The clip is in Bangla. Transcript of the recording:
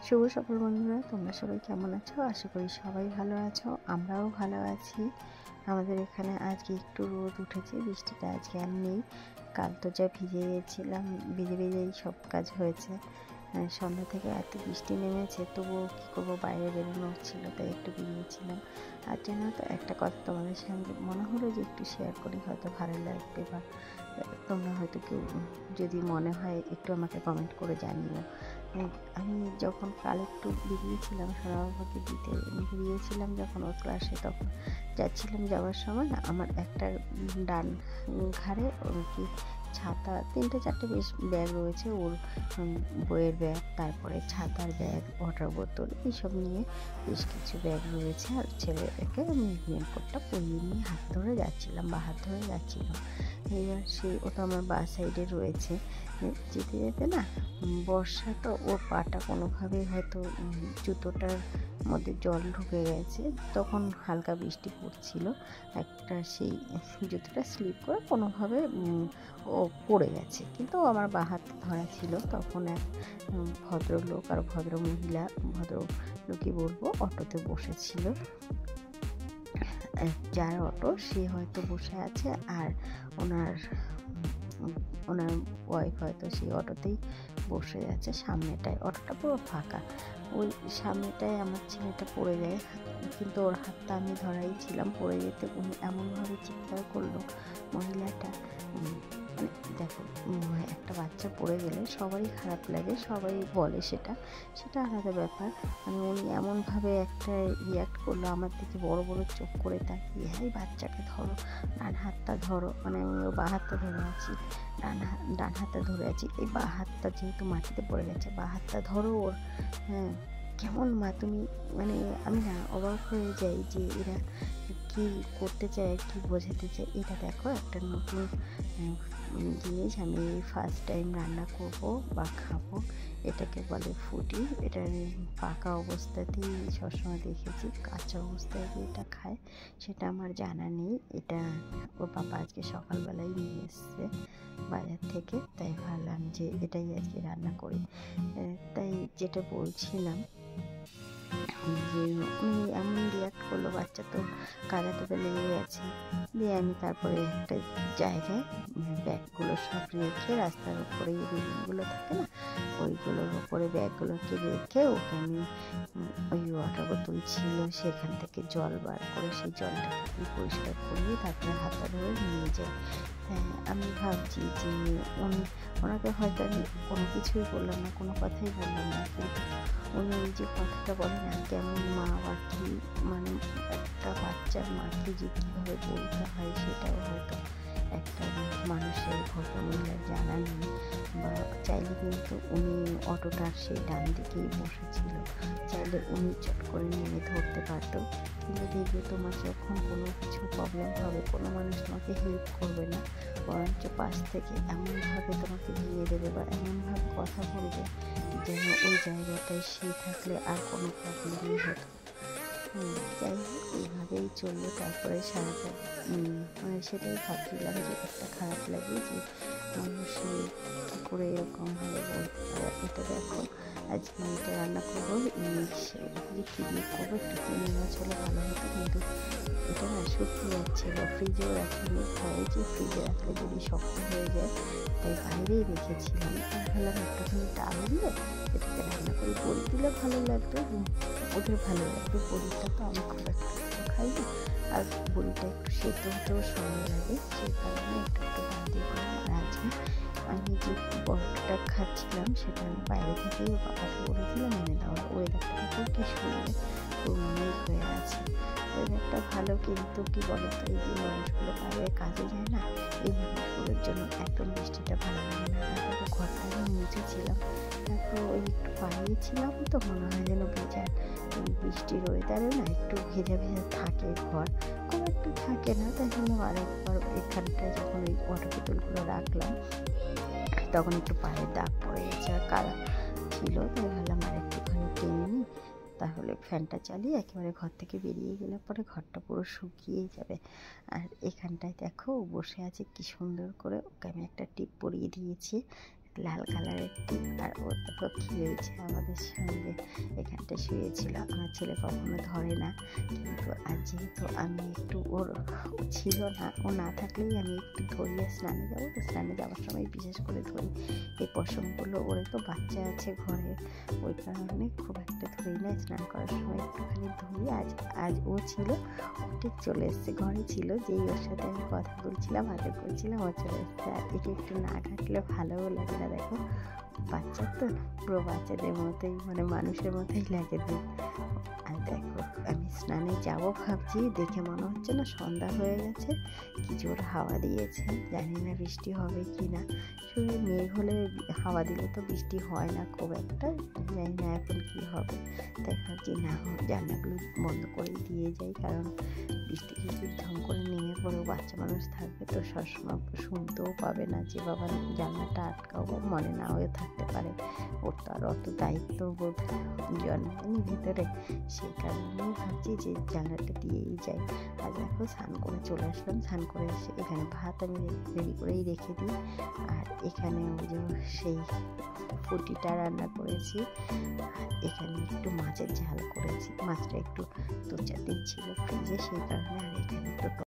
শুভ সকাল বন্ধুরা, তোমরা সবাই কেমন আছো? আশা করি সবাই ভালো আছো, আমরাও ভালো আছি। আমাদের এখানে আজকে একটু রোদ উঠেছে, বৃষ্টিটা আজকে আর নেই। কাল তো যা ভিজে গিয়েছিলাম, ভিজে ভিজেই সব কাজ হয়েছে। সন্ধ্যা থেকে এত বৃষ্টি নেমেছে, তবুও কী করবো, বাইরে বেরোনো ছিল, তাই একটু বেরিয়েছিলাম। আর জানো তো, একটা কথা তোমাদের সঙ্গে মনে হলো যে একটু শেয়ার করি, হয়তো ভালো লাগবে, বা তোমরা হয়তো কেউ যদি মনে হয় একটু আমাকে কমেন্ট করে জানিও। আমি যখন কাল একটু বেরিয়েছিলাম সোনাবাবাকে দিতে, বেরিয়েছিলাম যখন ওর ক্লাসে, তখন যাচ্ছিলাম, যাওয়ার সময় না আমার একটা ডান ঘাড়ে ওর কি ছাতা, 3-4টে বেশ ব্যাগ রয়েছে ওর, বইয়ের ব্যাগ, তারপরে ছাতার ব্যাগ, ওয়াটার বোতল, এইসব নিয়ে বেশ কিছু ব্যাগ রয়েছে। আর ছেলেকে আমি রেনকোটটা পরিয়ে নিয়ে হাত ধরে যাচ্ছিলাম, বা হাত ধরে যাচ্ছিলাম। এবার ওটা আমার বাঁ সাইডে রয়েছে। যেতে যেতে না, বর্ষা তো, ওর পাটা কোনোভাবে হয়তো জুতোটার মধ্যে জল ঢুকে গেছে, তখন হালকা বৃষ্টি পড়ছিল, একটা সেই জুতোটা স্লিপ করে কোনোভাবে ও পড়ে গেছে। কিন্তু আমার বাঁ হাতে ধরা ছিল। তখন এক ভদ্রলোক আর ভদ্রমহিলা, ভদ্রলোকই বলবো, অটোতে বসেছিল। যার অটো, সে হয়তো বসে আছে, আর ওনার ওয়াইফ হয়তো সেই অটোতেই বসে আছে। সামনেটায় অটোটা পুরো ফাঁকা, ওই সামনেটায় আমার ছেলেটা পড়ে যায়, কিন্তু ওর হাতটা আমি ধরাই ছিলাম। পড়ে যেতে উনি এমনভাবে চিৎকার করলো, মহিলাটা। মানে দেখো, একটা বাচ্চা পড়ে গেলে সবারই খারাপ লাগে, সবাই বলে, সেটা আলাদা ব্যাপার। মানে উনি এমনভাবে একটা রিয়াক্ট করলো, আমার দিকে বড় বড় চোখ করে তাকিয়ে, হ্যাঁ বাচ্চাকে ধরো, ডান হাতটা ধরো। মানে আমি ওর বাঁ হাতটা ধরে আছি, ডান হাতটা ধরে আছি, এই বাঁ হাতটা যেহেতু মাটিতে পড়ে গেছে, বাঁ হাতটা ধরো ওর। হ্যাঁ, কেমন মা তুমি? মানে আমি না অবাক হয়ে যাই যে এরা কি করতে চায়, কি বোঝাতে চায়। এটা দেখো, একটা নতুন জিনিস, আমি ফার্স্ট টাইম রান্না করব বা খাবো, এটাকে বলে ফুটি। এটা পাকা অবস্থাতেই সবসময় দেখেছি, কাঁচা অবস্থায় যে এটা খায় সেটা আমার জানা নেই। এটা ওর বাবা আজকে সকালবেলায় নিয়ে এসছে বাজার থেকে, তাই ভাবলাম যে এটাই আজকে রান্না করি। তাই যেটা বলছিলাম, যে উনি এমন রিয়াক্ট করলো, বাচ্চা তো কাদাটাতে লেগে গেছে। দিয়ে আমি তারপরে একটা জায়গায় ব্যাগগুলো সব রেখে, রাস্তার উপরে বিল্ডিংগুলো থাকে না, ওইগুলোর উপরে ব্যাগগুলোকে রেখে ওকে আমি ওই ওয়াটার বোতল ছিল সেখান থেকে জল বার করে, সেই জলটাকে পরিষ্কার করিয়ে তারপরে হাতটা ধরে নিয়ে যাই। হ্যাঁ, আমি ভাবছি যে ওনাকে হয়তো আমি কোনো কিছুই বললাম না, কোনো কথাই বললাম না, কিন্তু উনি ওই যে কথাটা বলে না, কেমন মা বা কি, মানে একটা বাচ্চার মাকে যে কীভাবে বলতে হয়, সেটাও হয়তো একটা মানুষের, ভদ্রমহিলার জানা নেই। বা চাইলে কিন্তু উনি অটোটার সেই ডান দিকেই বসেছিল, চাইলে উনি চট করে নেমে ধরতে পারতো। কিন্তু দেখবে, তোমার যখন কোনো কিছু প্রবলেম হবে, কোনো মানুষ তোমাকে হেল্প করবে না, বরঞ্চ পাশ থেকে এমনভাবে তোমাকে ভেঙে দেবে বা এমনভাবে কথা বলবে যেন ওই জায়গাটায় সে থাকলে আর কোনো প্রবলেমই হতো। যাই হোক, এইভাবেই চললো। তারপরে সারাটা মানে সেটাই ভাবছিলাম যে একটা খারাপ লাগে যে মানুষে কী করে এরকমভাবে বলতে পারে। এটা দেখো, আজকে এটা রান্না করবো ইলিশ, যে কী দিয়ে করবো, একটু চিংড়ি মাছ হলে ভালো হতো, কিন্তু এটা না শুকিয়ে যাচ্ছে, বা ফ্রিজেও রাখিনি, ভয়ে যে ফ্রিজে রাখলে যদি শক্ত হয়ে যায়, তাই বাইরেই রেখেছিলাম। ভাবলাম একটুখানি ডাল দিয়ে এটাকে রান্না করি, বড়ি দিলে ভালো লাগতো, ওদের ভালো লাগবে। বড়িটা তো আমি খুব একটা খাই না, আর বড়িটা একটু সেদ্ধ হতেও সময় লাগে, সেই কারণে একটু বাদ দিয়ে দিলাম। আর আজকে আমি যে পরোটাটা খাচ্ছিলাম, সেটা আমি বাইরে থেকেই বাবাকে বলেছিলাম এনে দেওয়া। ওয়েদারটা খুব কি সুন্দর, খুব মেঘ হয়ে আছে, ওয়েদারটা ভালো। কিন্তু কি বলতো, এই যে মানুষগুলো বাইরে কাজে যায় না, এই মানুষগুলোর জন্য একদম বৃষ্টিটা ভালো লাগে না। তারপর ঘরটা আমি মুছেছিলাম, তারপর ওই একটু পাড়িয়েছিলাম, তো মনে হয় যেন ভেজা, বৃষ্টির ওয়েদারে না একটু ভেজা ভেজা থাকে ঘর, খুব একটা থাকে না। তাই জন্য আরেকবার এখানটায় যখন ওই ওয়াটার বোতলগুলো রাখলাম, তখন একটু পায়ের দাগ পড়ে গেছে আর কাদা ছিল, তাই ভাবলাম আর একটুখানি টেনে নিই, তাহলে ফ্যানটা চালিয়ে একেবারে ঘর থেকে বেরিয়ে গেলে পরে ঘরটা পুরো শুকিয়েই যাবে। আর এখানটায় দেখো বসে আছে কি সুন্দর করে, ওকে আমি একটা টিপ পরিয়ে দিয়েছি, লাল কালারের টিপ, আর ও দেখো খেলছে আমাদের সঙ্গে, এখানটা শুয়েছিল। আমার ছেলে কখনো ধরে না, কিন্তু আজ যেহেতু আমি একটু ও ছিল না, ও না থাকলেই আমি একটু ধরিয়ে স্নানে যাবো, তো স্নানে যাওয়ার সময় বিশেষ করে ধরি। এই পশমগুলো, ওরে তো বাচ্চা আছে ঘরে, ওই কারণে খুব একটা ধরি না, স্নান করার সময় একটুখানি ধরি। আজ ও ছিল, ও ঠিক চলে এসছে, ঘরে ছিল, যেই ওর সাথে আমি কথা বলছিলাম, আদর করছিলাম, ও চলে এসছে। আর একে একটু না ঘাটলে ভালোও লাগে না। দেখো বাচ্চা তো পুরো বাচ্চাদের মতোই, মানে মানুষের মতোই লাগে দেখ। আর দেখো আমি স্নানে যাব ভাবছি, দেখে মনে হচ্ছে না সন্ধ্যা হয়ে গেছে, কি জোর হাওয়া দিয়েছে, জানি না বৃষ্টি হবে কি না। শুধু মেঘ হলে, হাওয়া দিলে তো বৃষ্টি হয় না খুব একটা, জানি না এখন কি হবে। তাই ভাবছি না জানলাগুলো বন্ধ করে দিয়ে যাই, কারণ বৃষ্টি যদি ঢং করে নেমে পড়েও বাচ্চা মানুষ থাকবে তো সবসময় শুনতেও পাবে না যে বাবা জানলাটা আটকাবো, মনে না হয়ে থাকতে পারে। ওর তো আর অত দায়িত্ববোধ জন্মায়নি ভিতরে, সেই কারণেই ভাবছি যে জানলাটা দিয়েই যাই। আর দেখো স্নান করে চলে আসলাম, স্নান করে এসে এখানে ভাত আমি রেডি করেই রেখে দিই। আর এখানে ওই যে সেই ফুটিটা রান্না করেছি, আর এখানে একটু মাছের ঝাল করেছি, মাছটা একটু 2-4 দিন ছিল ফ্রিজে, সেই কারণে। আর এখানে একটু